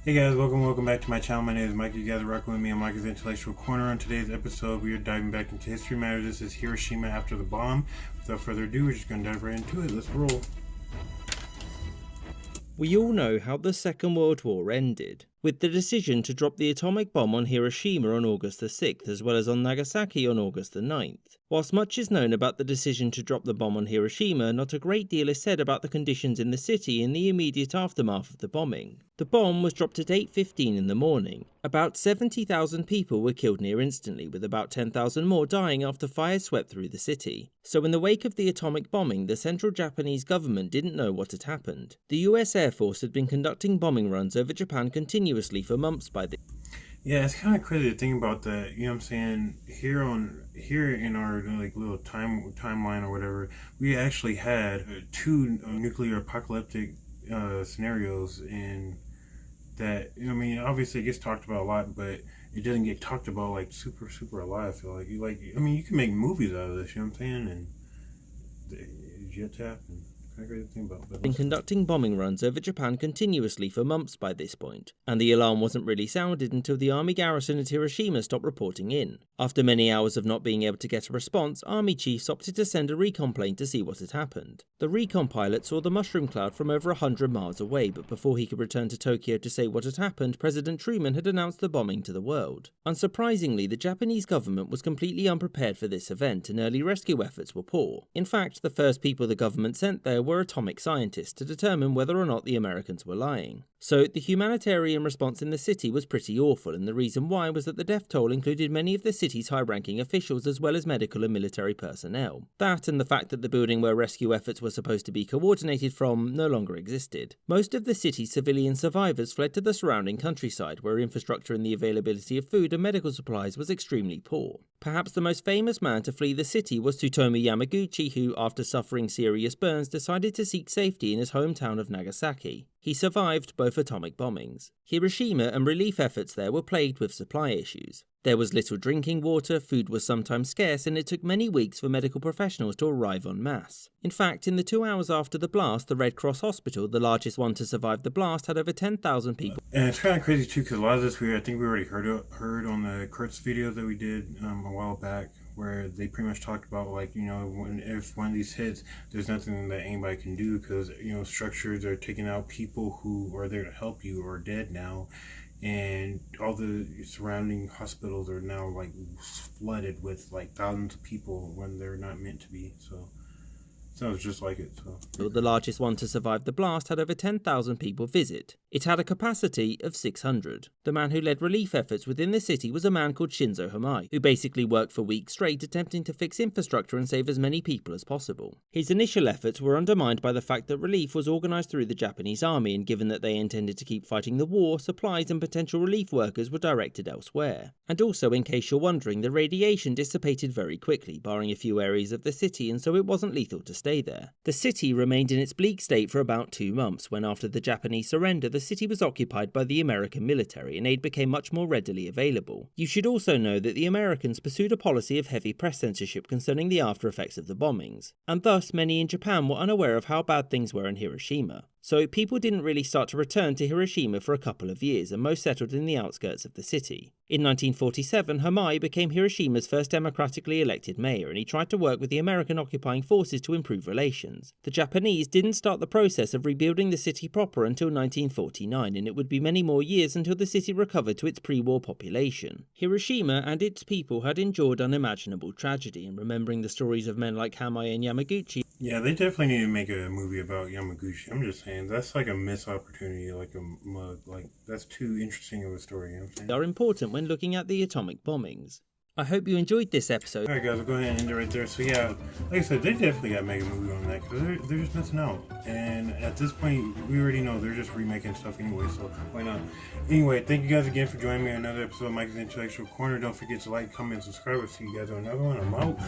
Hey guys, welcome back to my channel. My name is Mike. You guys are rocking with me on Mike's Intellectual Corner. On today's episode, we are diving back into history matters. This is Hiroshima after the bomb. Without further ado, we're just going to dive right into it. Let's roll. We all know how the Second World War ended, with the decision to drop the atomic bomb on Hiroshima on August the 6th, as well as on Nagasaki on August the 9th. Whilst much is known about the decision to drop the bomb on Hiroshima, not a great deal is said about the conditions in the city in the immediate aftermath of the bombing. The bomb was dropped at 8:15 in the morning. About 70,000 people were killed near instantly, with about 10,000 more dying after fire swept through the city. So in the wake of the atomic bombing, the central Japanese government didn't know what had happened. The US Air Force had been conducting bombing runs over Japan continuously for months by this. Yeah, it's kind of crazy to think about that. You know what I'm saying? Here in our little timeline or whatever, we actually had two nuclear apocalyptic scenarios, and that, I mean, obviously it gets talked about a lot, but it doesn't get talked about like super a lot. I feel like I mean, you can make movies out of this. You know what I'm saying? And it's yet to happen. Kind of crazy to think about. But Been conducting bombing runs over Japan continuously for months by this point, and the alarm wasn't really sounded until the army garrison at Hiroshima stopped reporting in. After many hours of not being able to get a response, army chiefs opted to send a recon plane to see what had happened. The recon pilot saw the mushroom cloud from over 100 miles away, but before he could return to Tokyo to say what had happened, President Truman had announced the bombing to the world. Unsurprisingly, the Japanese government was completely unprepared for this event, and early rescue efforts were poor. In fact, the first people the government sent there were atomic scientists to determine whether or not the Americans were lying. So the humanitarian response in the city was pretty awful, and the reason why was that the death toll included many of the city's high-ranking officials as well as medical and military personnel. That and the fact that the building where rescue efforts were supposed to be coordinated from no longer existed. Most of the city's civilian survivors fled to the surrounding countryside, where infrastructure and the availability of food and medical supplies was extremely poor. Perhaps the most famous man to flee the city was Tsutomu Yamaguchi, who, after suffering serious burns, decided to seek safety in his hometown of Nagasaki. He survived both atomic bombings. Hiroshima and relief efforts there were plagued with supply issues. There was little drinking water, food was sometimes scarce, and it took many weeks for medical professionals to arrive en masse. In fact, in the 2 hours after the blast, the Red Cross Hospital, the largest one to survive the blast, had over 10,000 people. And it's kind of crazy too, because a lot of this I think we already heard on the Kurtz video that we did a while back, where they pretty much talked about, like, you know, if one of these hits, there's nothing that anybody can do, because, you know, structures are taking out people who are there to help you or are dead now, and all the surrounding hospitals are now like flooded with like thousands of people when they're not meant to be. So sounds just like it. So the largest one to survive the blast had over 10,000 people visit. It had a capacity of 600. The man who led relief efforts within the city was a man called Shinzo Hamai, who basically worked for weeks straight attempting to fix infrastructure and save as many people as possible. His initial efforts were undermined by the fact that relief was organised through the Japanese army, and given that they intended to keep fighting the war, supplies and potential relief workers were directed elsewhere. And also, in case you're wondering, the radiation dissipated very quickly, barring a few areas of the city, and so it wasn't lethal to stay there. The city remained in its bleak state for about 2 months, when after the Japanese surrender, the city was occupied by the American military and aid became much more readily available. You should also know that the Americans pursued a policy of heavy press censorship concerning the after effects of the bombings, and thus many in Japan were unaware of how bad things were in Hiroshima. So people didn't really start to return to Hiroshima for a couple of years, and most settled in the outskirts of the city. In 1947, Hamai became Hiroshima's first democratically elected mayor, and he tried to work with the American occupying forces to improve relations. The Japanese didn't start the process of rebuilding the city proper until 1949, and it would be many more years until the city recovered to its pre-war population. Hiroshima and its people had endured unimaginable tragedy, and remembering the stories of men like Hamai and Yamaguchi. Yeah, they definitely need to make a movie about Yamaguchi. I'm just saying, that's like a missed opportunity, like a mug. Like, that's too interesting of a story, you know what I'm saying? Are important when looking at the atomic bombings. I hope you enjoyed this episode. Alright guys, we'll go ahead and end it right there. So yeah, like I said, they definitely gotta make a movie on that, because they're just missing out. And at this point, we already know they're just remaking stuff anyway, so why not? Anyway, thank you guys again for joining me on another episode of Mike's Intellectual Corner. Don't forget to like, comment, subscribe. I'll see you guys on another one. I'm out.